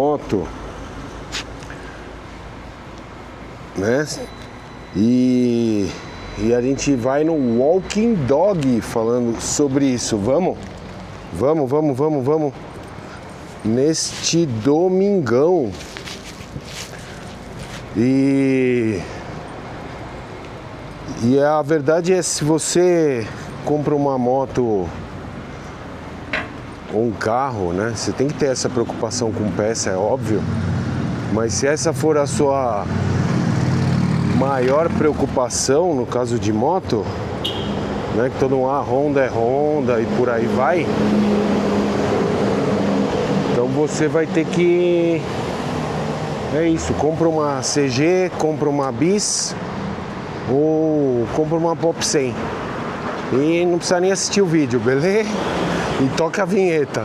moto, né? E a gente vai no Walking Dog falando sobre isso. Vamos neste domingão. E a verdade é, se você compra uma moto ou um carro, né? Você tem que ter essa preocupação com peça, é óbvio. Mas se essa for a sua maior preocupação, no caso de moto, né? Que todo mundo, Honda é Honda e por aí vai. Então você vai ter que... É isso, compra uma CG, compra uma Bis ou compra uma Pop 100. E não precisa nem assistir o vídeo, beleza? E toca a vinheta.